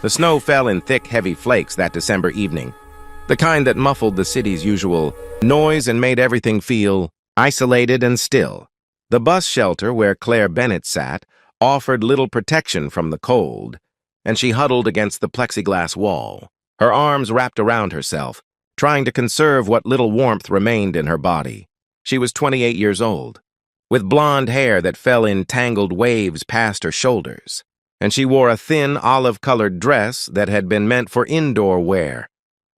The snow fell in thick, heavy flakes that December evening, the kind that muffled the city's usual noise and made everything feel isolated and still. The bus shelter where Claire Bennett sat offered little protection from the cold, and she huddled against the plexiglass wall, her arms wrapped around herself, trying to conserve what little warmth remained in her body. She was 28 years old, with blonde hair that fell in tangled waves past her shoulders, and she wore a thin olive-colored dress that had been meant for indoor wear,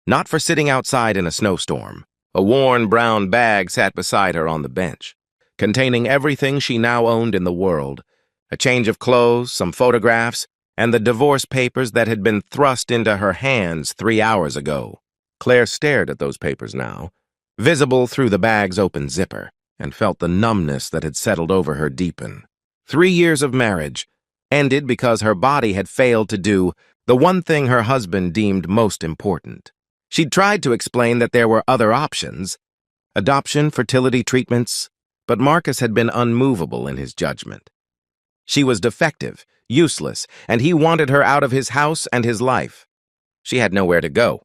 not for sitting outside in a snowstorm. A worn brown bag sat beside her on the bench, containing everything she now owned in the world, a change of clothes, some photographs, and the divorce papers that had been thrust into her hands 3 hours ago. Claire stared at those papers now, visible through the bag's open zipper, and felt the numbness that had settled over her deepen. 3 years of marriage ended because her body had failed to do the one thing her husband deemed most important. She'd tried to explain that there were other options, adoption, fertility treatments, but Marcus had been unmovable in his judgment. She was defective, useless, and he wanted her out of his house and his life. She had nowhere to go.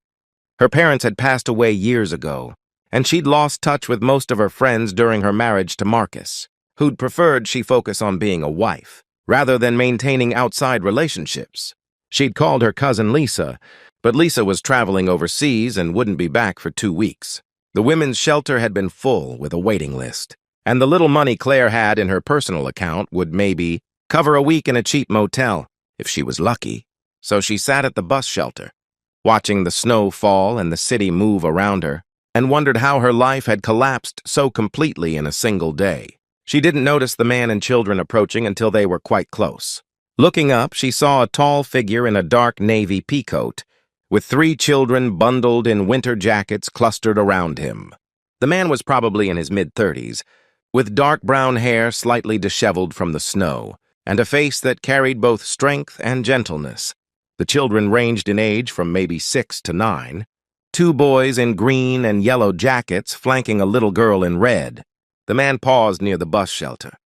Her parents had passed away years ago, and she'd lost touch with most of her friends during her marriage to Marcus, who'd preferred she focus on being a wife, rather than maintaining outside relationships. She'd called her cousin Lisa, but Lisa was traveling overseas and wouldn't be back for 2 weeks. The women's shelter had been full with a waiting list, and the little money Claire had in her personal account would maybe cover a week in a cheap motel, if she was lucky. So she sat at the bus shelter, watching the snow fall and the city move around her, and wondered how her life had collapsed so completely in a single day. She didn't notice the man and children approaching until they were quite close. Looking up, she saw a tall figure in a dark navy peacoat, with 3 children bundled in winter jackets clustered around him. The man was probably in his mid-30s, with dark brown hair slightly disheveled from the snow, and a face that carried both strength and gentleness. The children ranged in age from maybe 6 to 9, 2 boys in green and yellow jackets flanking a little girl in red. The man paused near the bus shelter,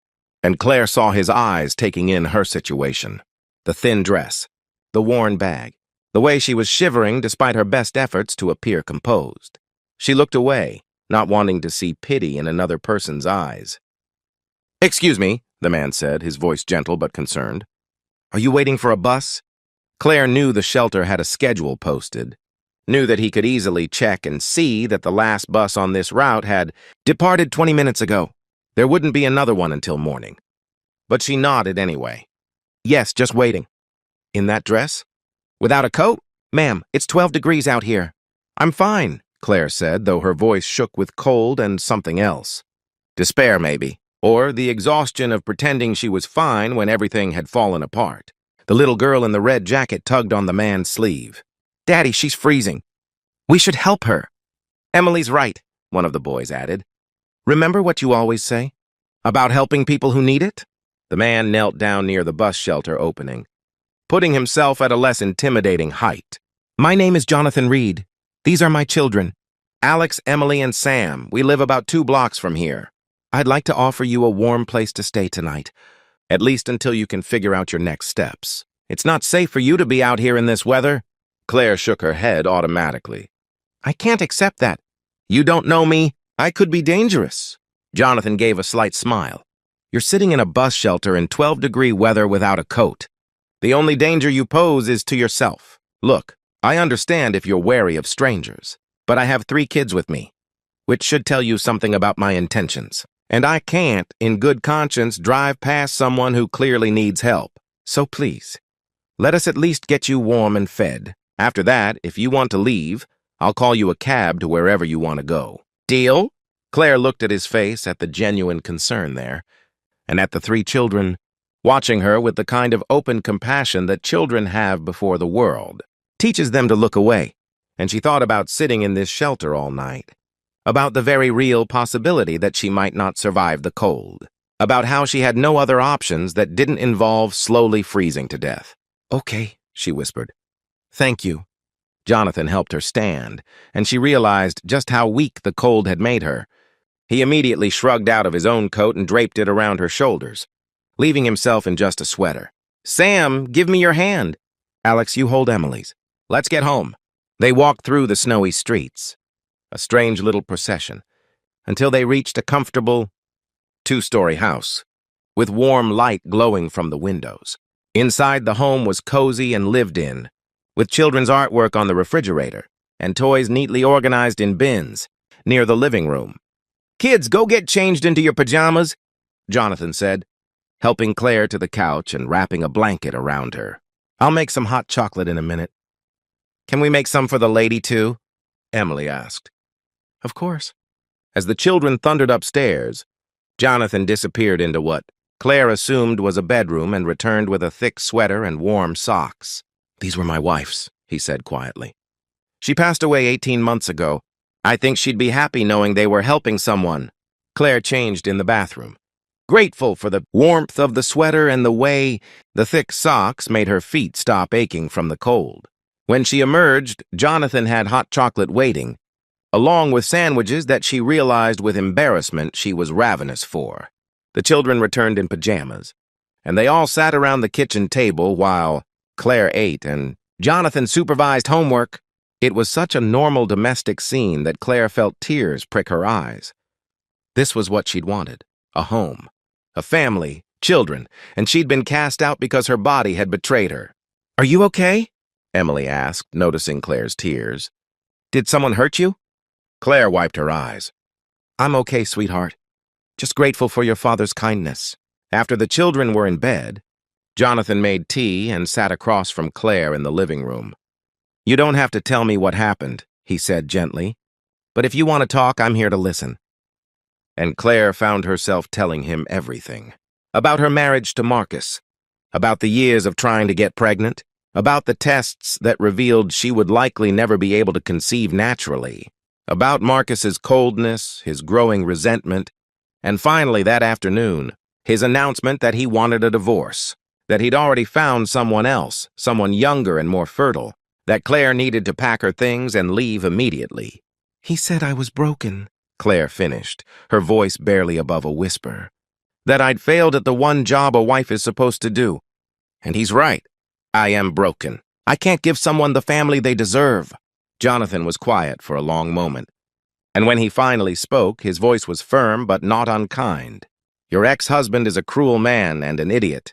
and Claire saw his eyes taking in her situation. The thin dress, the worn bag, the way she was shivering despite her best efforts to appear composed. She looked away, not wanting to see pity in another person's eyes. "Excuse me," the man said, his voice gentle but concerned. "Are you waiting for a bus?" Claire knew the shelter had a schedule posted, knew that he could easily check and see that the last bus on this route had departed 20 minutes ago. There wouldn't be another one until morning. But she nodded anyway. "Yes, just waiting." "In that dress? Without a coat? Ma'am, it's 12 degrees out here." "I'm fine," Claire said, though her voice shook with cold and something else. Despair, maybe, or the exhaustion of pretending she was fine when everything had fallen apart. The little girl in the red jacket tugged on the man's sleeve. "Daddy, she's freezing. We should help her." "Emily's right," one of the boys added. "Remember what you always say? About helping people who need it?" The man knelt down near the bus shelter opening, putting himself at a less intimidating height. "My name is Jonathan Reed. These are my children. Alex, Emily, and Sam. We live about 2 blocks from here. I'd like to offer you a warm place to stay tonight, at least until you can figure out your next steps. It's not safe for you to be out here in this weather." Claire shook her head automatically. "I can't accept that. You don't know me. I could be dangerous." Jonathan gave a slight smile. "You're sitting in a bus shelter in 12-degree weather without a coat. The only danger you pose is to yourself. Look, I understand if you're wary of strangers, but I have 3 kids with me, which should tell you something about my intentions. And I can't, in good conscience, drive past someone who clearly needs help. So please, let us at least get you warm and fed. After that, if you want to leave, I'll call you a cab to wherever you want to go. Deal?" Claire looked at his face, at the genuine concern there, and at the 3 children, watching her with the kind of open compassion that children have before the world. Teaches them to look away, and she thought about sitting in this shelter all night, about the very real possibility that she might not survive the cold, about how she had no other options that didn't involve slowly freezing to death. "Okay," she whispered. "Thank you." Jonathan helped her stand, and she realized just how weak the cold had made her. He immediately shrugged out of his own coat and draped it around her shoulders, leaving himself in just a sweater. "Sam, give me your hand." Alex, you hold Emily's. Let's get home. They walked through the snowy streets, a strange little procession, until they reached a comfortable two-story house, with warm light glowing from the windows. Inside, the home was cozy and lived in, with children's artwork on the refrigerator and toys neatly organized in bins near the living room. "Kids, go get changed into your pajamas," Jonathan said, helping Claire to the couch and wrapping a blanket around her. "I'll make some hot chocolate in a minute." "Can we make some for the lady, too?" Emily asked. "Of course." As the children thundered upstairs, Jonathan disappeared into what Claire assumed was a bedroom and returned with a thick sweater and warm socks. "These were my wife's," he said quietly. "She passed away 18 months ago. I think she'd be happy knowing they were helping someone." Claire changed in the bathroom, grateful for the warmth of the sweater and the way the thick socks made her feet stop aching from the cold. When she emerged, Jonathan had hot chocolate waiting, along with sandwiches that she realized with embarrassment she was ravenous for. The children returned in pajamas, and they all sat around the kitchen table while Claire ate and Jonathan supervised homework. It was such a normal domestic scene that Claire felt tears prick her eyes. This was what she'd wanted: a home, a family, children, and she'd been cast out because her body had betrayed her. "Are you okay?" Emily asked, noticing Claire's tears. "Did someone hurt you?" Claire wiped her eyes. "I'm okay, sweetheart. Just grateful for your father's kindness." After the children were in bed, Jonathan made tea and sat across from Claire in the living room. "You don't have to tell me what happened," he said gently, "but if you want to talk, I'm here to listen." And Claire found herself telling him everything. About her marriage to Marcus, about the years of trying to get pregnant, about the tests that revealed she would likely never be able to conceive naturally, about Marcus's coldness, his growing resentment, and finally that afternoon, his announcement that he wanted a divorce, that he'd already found someone else, someone younger and more fertile, that Claire needed to pack her things and leave immediately. "He said I was broken," Claire finished, her voice barely above a whisper. "That I'd failed at the one job a wife is supposed to do. And he's right. I am broken. I can't give someone the family they deserve." Jonathan was quiet for a long moment, and when he finally spoke, his voice was firm but not unkind. "Your ex-husband is a cruel man and an idiot,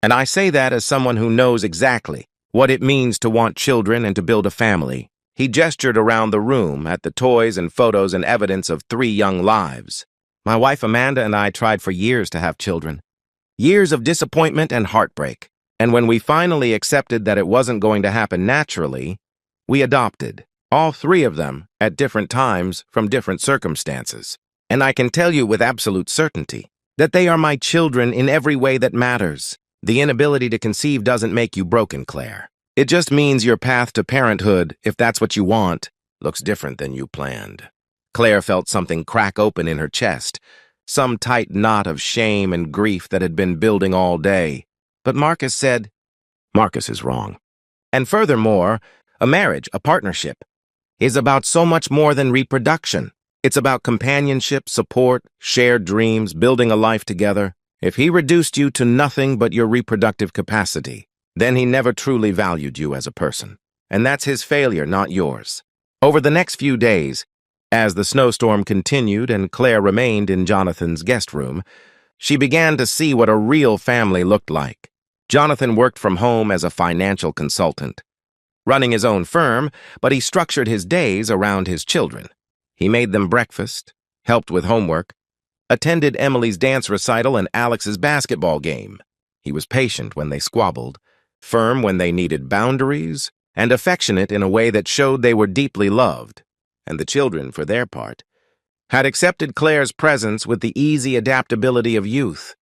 and I say that as someone who knows exactly what it means to want children and to build a family." He gestured around the room at the toys and photos and evidence of 3 young lives. "My wife Amanda and I tried for years to have children. Years of disappointment and heartbreak. And when we finally accepted that it wasn't going to happen naturally, we adopted, all 3 of them, at different times from different circumstances. And I can tell you with absolute certainty that they are my children in every way that matters. The inability to conceive doesn't make you broken, Claire. It just means your path to parenthood, if that's what you want, looks different than you planned." Claire felt something crack open in her chest, some tight knot of shame and grief that had been building all day. But Marcus said, "Marcus is wrong. And furthermore, a marriage, a partnership, is about so much more than reproduction. It's about companionship, support, shared dreams, building a life together. If he reduced you to nothing but your reproductive capacity, then he never truly valued you as a person. And that's his failure, not yours." Over the next few days, as the snowstorm continued and Claire remained in Jonathan's guest room, she began to see what a real family looked like. Jonathan worked from home as a financial consultant, running his own firm, but he structured his days around his children. He made them breakfast, helped with homework, attended Emily's dance recital and Alex's basketball game. He was patient when they squabbled, firm when they needed boundaries, and affectionate in a way that showed they were deeply loved. And the children, for their part, had accepted Claire's presence with the easy adaptability of youth.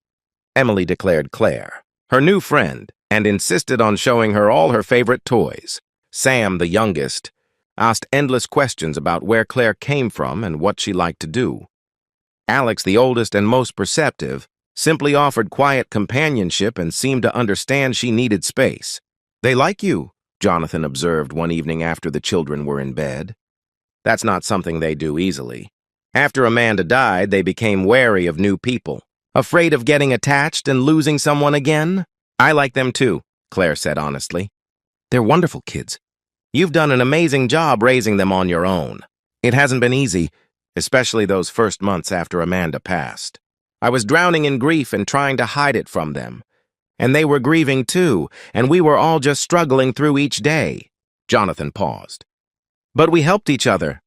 Emily declared Claire her new friend and insisted on showing her all her favorite toys. Sam, the youngest, asked endless questions about where Claire came from and what she liked to do. Alex, the oldest and most perceptive, simply offered quiet companionship and seemed to understand she needed space. "They like you," Jonathan observed one evening after the children were in bed. "That's not something they do easily. After Amanda died, they became wary of new people, afraid of getting attached and losing someone again. I like them too," Claire said honestly. They're wonderful kids. You've done an amazing job raising them on your own. It hasn't been easy, especially those first months after Amanda passed. I was drowning in grief and trying to hide it from them. And they were grieving too, and we were all just struggling through each day. Jonathan paused. But we helped each other.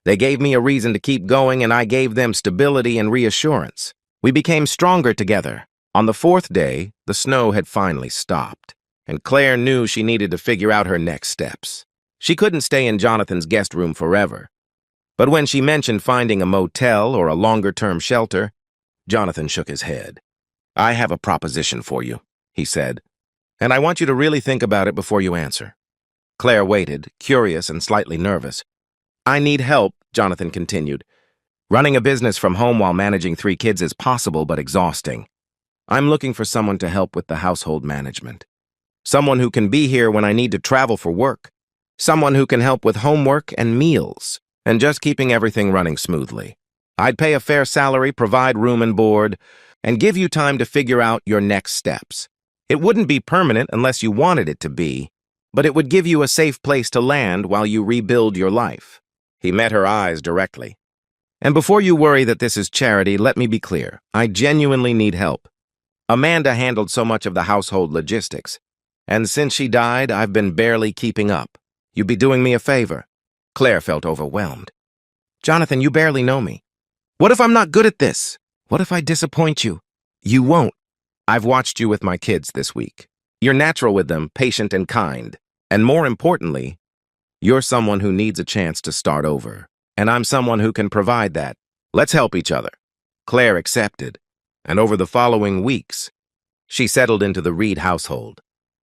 They gave me a reason to keep going, and I gave them stability and reassurance. We became stronger together. On the fourth day, the snow had finally stopped, and Claire knew she needed to figure out her next steps. She couldn't stay in Jonathan's guest room forever. But when she mentioned finding a motel or a longer-term shelter, Jonathan shook his head. "I have a proposition for you," he said, "and I want you to really think about it before you answer." Claire waited, curious and slightly nervous. "I need help," Jonathan continued. "Running a business from home while managing 3 kids is possible but exhausting. I'm looking for someone to help with the household management. Someone who can be here when I need to travel for work. Someone who can help with homework and meals, and just keeping everything running smoothly. I'd pay a fair salary, provide room and board, and give you time to figure out your next steps. It wouldn't be permanent unless you wanted it to be, but it would give you a safe place to land while you rebuild your life." He met her eyes directly. "And before you worry that this is charity, let me be clear. I genuinely need help. Amanda handled so much of the household logistics, and since she died, I've been barely keeping up. You'd be doing me a favor." Claire felt overwhelmed. "Jonathan, you barely know me. What if I'm not good at this? What if I disappoint you?" "You won't. I've watched you with my kids this week. You're natural with them, patient and kind. And more importantly, you're someone who needs a chance to start over. And I'm someone who can provide that. Let's help each other." Claire accepted, and over the following weeks, she settled into the Reed household.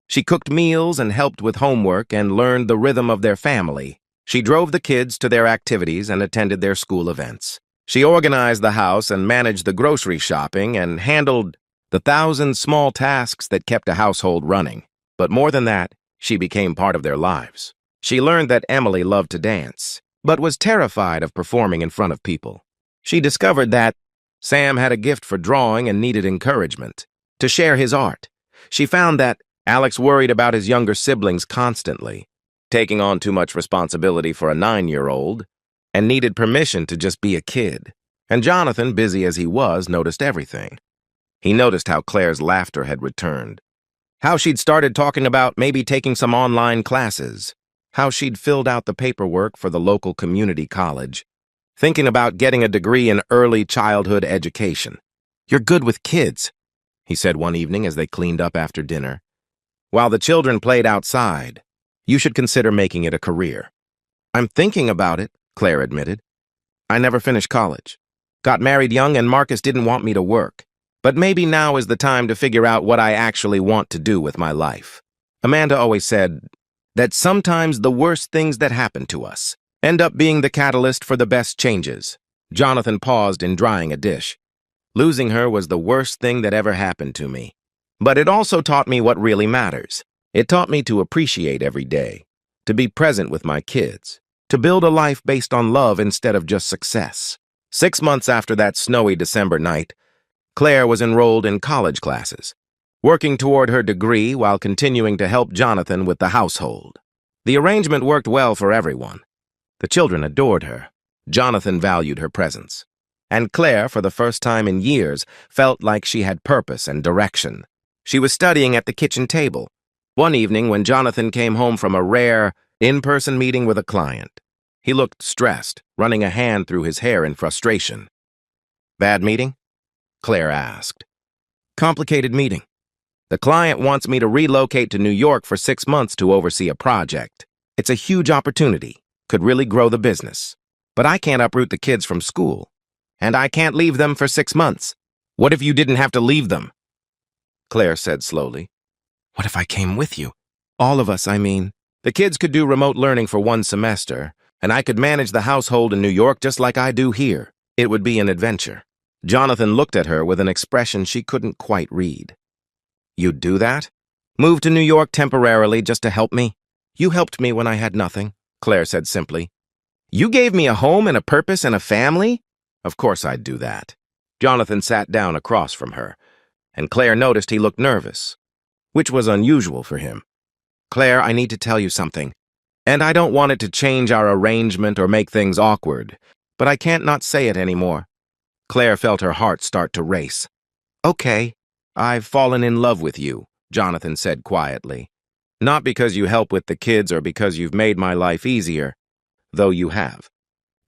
She cooked meals and helped with homework and learned the rhythm of their family. She drove the kids to their activities and attended their school events. She organized the house and managed the grocery shopping and handled the 1,000 small tasks that kept a household running. But more than that, she became part of their lives. She learned that Emily loved to dance, but was terrified of performing in front of people. She discovered that Sam had a gift for drawing and needed encouragement to share his art. She found that Alex worried about his younger siblings constantly, taking on too much responsibility for a 9-year-old, and needed permission to just be a kid. And Jonathan, busy as he was, noticed everything. He noticed how Claire's laughter had returned, how she'd started talking about maybe taking some online classes, how she'd filled out the paperwork for the local community college, thinking about getting a degree in early childhood education. "You're good with kids," he said one evening as they cleaned up after dinner. "While the children played outside, you should consider making it a career." "I'm thinking about it," Claire admitted. "I never finished college. Got married young and Marcus didn't want me to work. But maybe now is the time to figure out what I actually want to do with my life." Amanda always said that sometimes the worst things that happen to us end up being the catalyst for the best changes. Jonathan paused in drying a dish. "Losing her was the worst thing that ever happened to me. But it also taught me what really matters. It taught me to appreciate every day, to be present with my kids, to build a life based on love instead of just success." 6 months after that snowy December night, Claire was enrolled in college classes, working toward her degree while continuing to help Jonathan with the household. The arrangement worked well for everyone. The children adored her. Jonathan valued her presence. And Claire, for the first time in years, felt like she had purpose and direction. She was studying at the kitchen table one evening when Jonathan came home from a rare, in-person meeting with a client. He looked stressed, running a hand through his hair in frustration. "Bad meeting?" Claire asked. "Complicated meeting. The client wants me to relocate to New York for 6 months to oversee a project. It's a huge opportunity, could really grow the business. But I can't uproot the kids from school. And I can't leave them for 6 months. What if you didn't have to leave them?" Claire said slowly. "What if I came with you? All of us, I mean. The kids could do remote learning for 1 semester, and I could manage the household in New York just like I do here. It would be an adventure." Jonathan looked at her with an expression she couldn't quite read. "You'd do that? Move to New York temporarily just to help me?" "You helped me when I had nothing," Claire said simply. "You gave me a home and a purpose and a family? Of course I'd do that." Jonathan sat down across from her, and Claire noticed he looked nervous, which was unusual for him. Claire, I need to tell you something. And I don't want it to change our arrangement or make things awkward, but I can't not say it anymore. Claire felt her heart start to race. Okay, I've fallen in love with you, Jonathan said quietly. Not because you help with the kids or because you've made my life easier, though you have,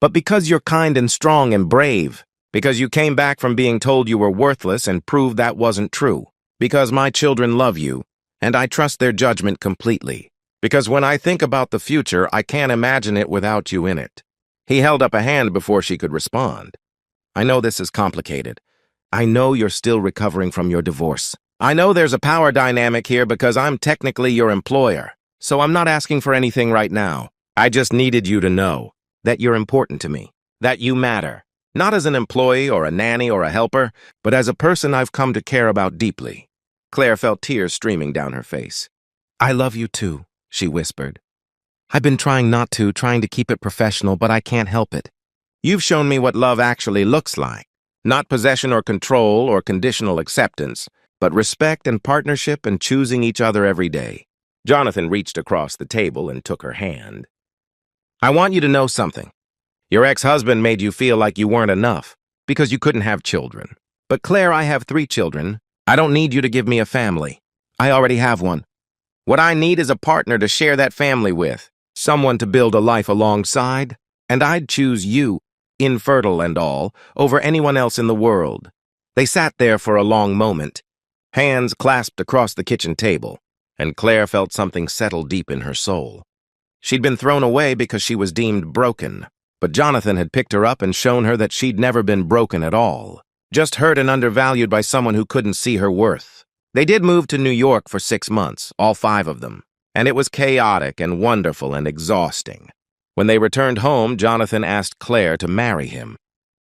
but because you're kind and strong and brave, because you came back from being told you were worthless and proved that wasn't true, because my children love you, and I trust their judgment completely, because when I think about the future, I can't imagine it without you in it. He held up a hand before she could respond. I know this is complicated. I know you're still recovering from your divorce. I know there's a power dynamic here because I'm technically your employer, so I'm not asking for anything right now. I just needed you to know that you're important to me, that you matter, not as an employee or a nanny or a helper, but as a person I've come to care about deeply. Claire felt tears streaming down her face. I love you too, she whispered. I've been trying not to, trying to keep it professional, but I can't help it. You've shown me what love actually looks like. Not possession or control or conditional acceptance, but respect and partnership and choosing each other every day. Jonathan reached across the table and took her hand. I want you to know something. Your ex-husband made you feel like you weren't enough because you couldn't have children. But Claire, I have 3 children. I don't need you to give me a family. I already have one. What I need is a partner to share that family with, someone to build a life alongside, and I'd choose you, infertile and all, over anyone else in the world. They sat there for a long moment, hands clasped across the kitchen table, and Claire felt something settle deep in her soul. She'd been thrown away because she was deemed broken, but Jonathan had picked her up and shown her that she'd never been broken at all, just hurt and undervalued by someone who couldn't see her worth. They did move to New York for 6 months, all 5 of them, and it was chaotic and wonderful and exhausting. When they returned home, Jonathan asked Claire to marry him,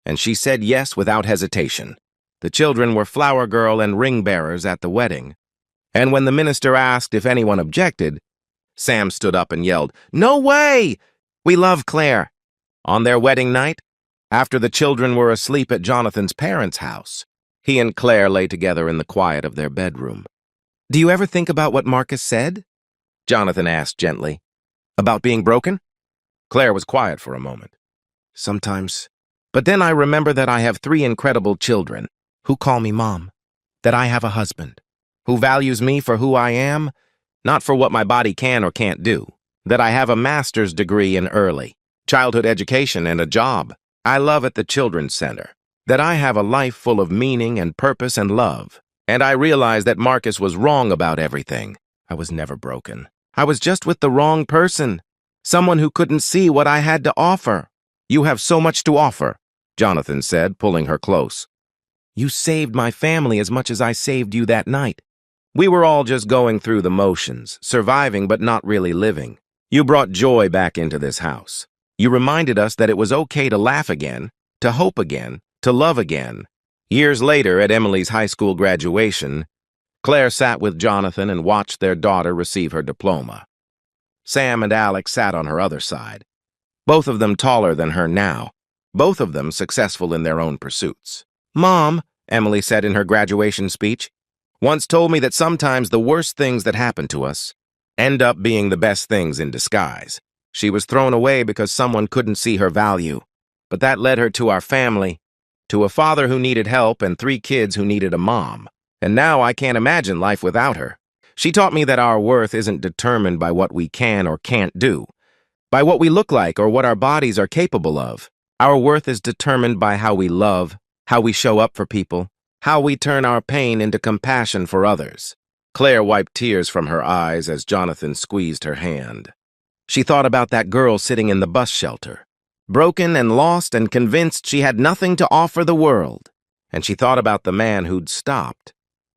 and she said yes without hesitation. The children were flower girl and ring bearers at the wedding, and when the minister asked if anyone objected, Sam stood up and yelled, "No way! We love Claire." On their wedding night, after the children were asleep at Jonathan's parents' house, he and Claire lay together in the quiet of their bedroom. "Do you ever think about what Marcus said?" Jonathan asked gently. "About being broken?" Claire was quiet for a moment. "Sometimes. But then I remember that I have 3 incredible children who call me Mom, that I have a husband who values me for who I am, not for what my body can or can't do, that I have a master's degree in early childhood education and a job I love at the Children's Center, that I have a life full of meaning and purpose and love. And I realized that Marcus was wrong about everything. I was never broken. I was just with the wrong person, someone who couldn't see what I had to offer." "You have so much to offer," Jonathan said, pulling her close. "You saved my family as much as I saved you that night. We were all just going through the motions, surviving but not really living. You brought joy back into this house. You reminded us that it was okay to laugh again, to hope again, to love again." Years later, at Emily's high school graduation, Claire sat with Jonathan and watched their daughter receive her diploma. Sam and Alex sat on her other side, both of them taller than her now, both of them successful in their own pursuits. "Mom," Emily said in her graduation speech, "once told me that sometimes the worst things that happen to us end up being the best things in disguise. She was thrown away because someone couldn't see her value, but that led her to our family, to a father who needed help and 3 kids who needed a mom. And now I can't imagine life without her. She taught me that our worth isn't determined by what we can or can't do, by what we look like or what our bodies are capable of. Our worth is determined by how we love, how we show up for people, how we turn our pain into compassion for others." Claire wiped tears from her eyes as Jonathan squeezed her hand. She thought about that girl sitting in the bus shelter, broken and lost and convinced she had nothing to offer the world. And she thought about the man who'd stopped,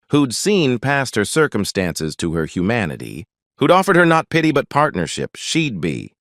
who'd seen past her circumstances to her humanity, who'd offered her not pity but partnership. She'd be